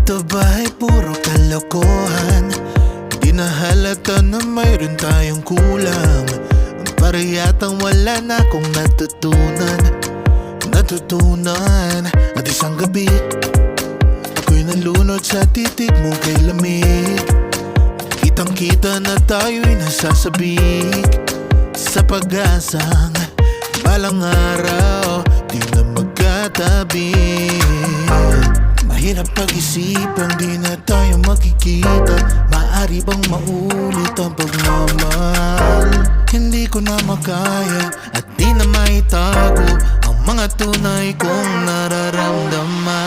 Ito ba ay puro kalokohan? Di na halata na mayroon tayong kulang. Para yatang wala na akong natutunan. At isang gabi ako'y nalunod sa titig mo kay lamig. Kitang kita na tayo'y nasasabik sa pag-asang balang araw di na magkatabi. Mahirap pag-isipang di na tayo magkikita. Maaari bang maulit ang pagmamahal? Hindi ko na makaya at di na maitago ang mga tunay kong nararamdaman.